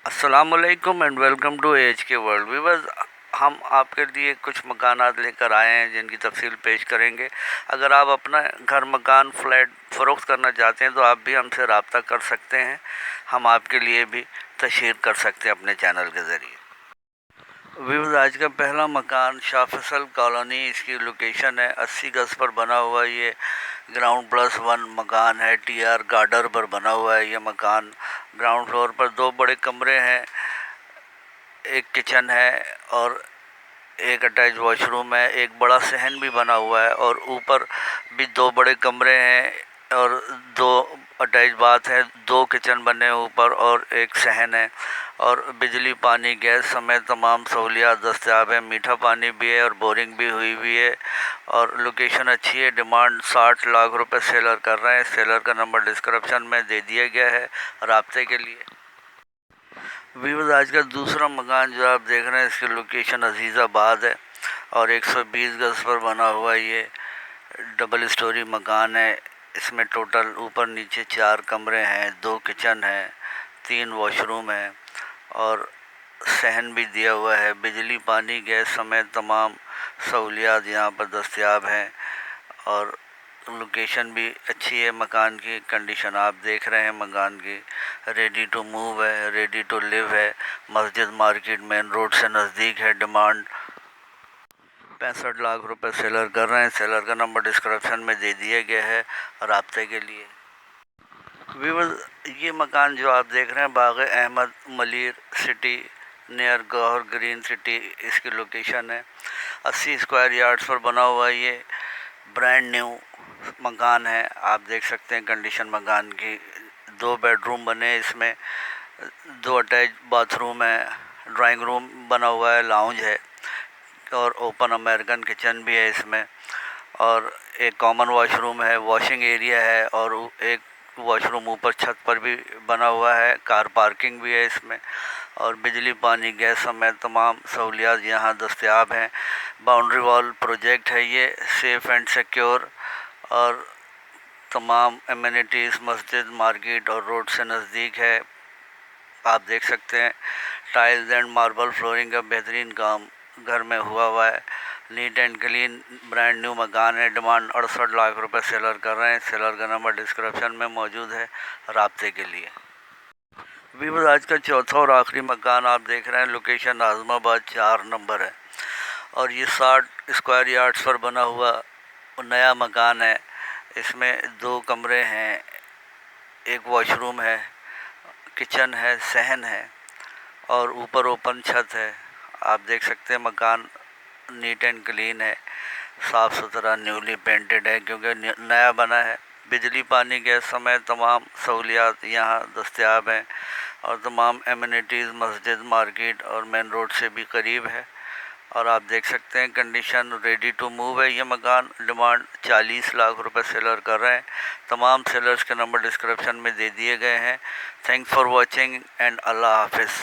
अस्सलामुअलैकुम and welcome to H के world viewers. हम आपके लिए कुछ मकानात लेकर आए हैं जिनकी तफसील पेश करेंगे। अगर आप अपना घर, मकान, फ्लैट फ़रोख्त करना चाहते हैं तो आप भी हमसे रब्ता कर सकते हैं। हम आपके लिए भी तशहीर कर सकते हैं अपने चैनल के ज़रिए। व्यूअर्स, आज का पहला मकान शाह फैसल कॉलोनी, इसकी लोकेशन है। 80 गज पर बना हुआ ये ग्राउंड प्लस वन मकान है। TR गार्डर पर बना हुआ है ये मकान। ग्राउंड फ्लोर पर 2 बड़े कमरे हैं, एक किचन है और एक अटैच वॉशरूम है। एक बड़ा सहन भी बना हुआ है और ऊपर भी 2 बड़े कमरे हैं और 2 अटैच बाथ है। 2 किचन बने ऊपर और एक सहन है और बिजली, पानी, गैस समेत तमाम सहूलियात दस्तयाब है। मीठा पानी भी है और बोरिंग भी हुई हुई है और लोकेशन अच्छी है। डिमांड 60 लाख रुपए सेलर कर रहे हैं। सेलर का नंबर डिस्क्रिप्शन में दे दिया गया है राब्ते के लिए। व्यूअर्स, आज का दूसरा मकान जो आप देख रहे हैं, इसकी लोकेशन अजीज़ाबाद है और 120 गज पर बना हुआ ये डबल स्टोरी मकान है। इसमें टोटल ऊपर नीचे 4 कमरे हैं, 2 किचन हैं, 3 वॉशरूम हैं और सहन भी दिया हुआ है। बिजली, पानी, गैस समेत तमाम सहूलियात यहाँ पर दस्तयाब हैं और लोकेशन भी अच्छी है। मकान की कंडीशन आप देख रहे हैं मकान की। रेडी टू मूव है, रेडी टू लिव है। मस्जिद मार्केट मेन रोड से नज़दीक है। डिमांड 65 लाख रुपए सेलर कर रहे हैं। सेलर का नंबर डिस्क्रिप्शन में दे दिया गया है राब्ते के लिए। व्यूअर्स, ये मकान जो आप देख रहे हैं Bagh Ahmed Malir city near Gohar green city इसकी लोकेशन है। 80 स्क्वायर यार्ड्स पर बना हुआ ये ब्रांड न्यू मकान है। आप देख सकते हैं कंडीशन मकान की। 2 बेडरूम बने, इसमें 2 अटैच बाथरूम है, ड्राइंग रूम बना हुआ है, लाउंज है और ओपन अमेरिकन किचन भी है इसमें और एक कॉमन वॉशरूम है, वॉशिंग एरिया है और एक वॉशरूम ऊपर छत पर भी बना हुआ है। कार पार्किंग भी है इसमें और बिजली, पानी, गैस समेत तमाम सहूलियात यहाँ दस्तयाब हैं। बाउंड्री वॉल प्रोजेक्ट है ये, सेफ़ एंड सिक्योर और तमाम एमिनिटीज़ मस्जिद, मार्केट और रोड से नज़दीक है। आप देख सकते हैं टाइल्स एंड मार्बल फ्लोरिंग का बेहतरीन काम घर में हुआ है। Neat and clean brand new मकान है। डिमांड 68 लाख रुपए सेलर कर रहे हैं। सेलर का नंबर डिस्क्रिप्शन में मौजूद है राब्ते के लिए। व्यूअर्स, आज का चौथा और आखिरी मकान आप देख रहे हैं। लोकेशन आज़माबाद 4 नंबर है और ये 60 स्क्वायर यार्ड्स पर बना हुआ नया मकान है। इसमें 2 कमरे हैं, एक वॉशरूम है, किचन है, सहन है और ऊपर ओपन छत है। आप देख सकते हैं मकान नीट एंड क्लीन है, साफ़ सुथरा, न्यूली पेंटेड है क्योंकि नया बना है। बिजली, पानी, गैस समेत तमाम सहूलियात यहाँ दस्तयाब हैं और तमाम एमिनिटीज़ मस्जिद, मार्केट और मेन रोड से भी करीब है और आप देख सकते हैं कंडीशन रेडी टू मूव है ये मकान। डिमांड 40 लाख रुपए सेलर कर रहे हैं। तमाम सेलर्स के नंबर डिस्क्रिप्शन में दे दिए गए हैं। थैंक्स फॉर वॉचिंग एंड अल्लाह हाफिज़।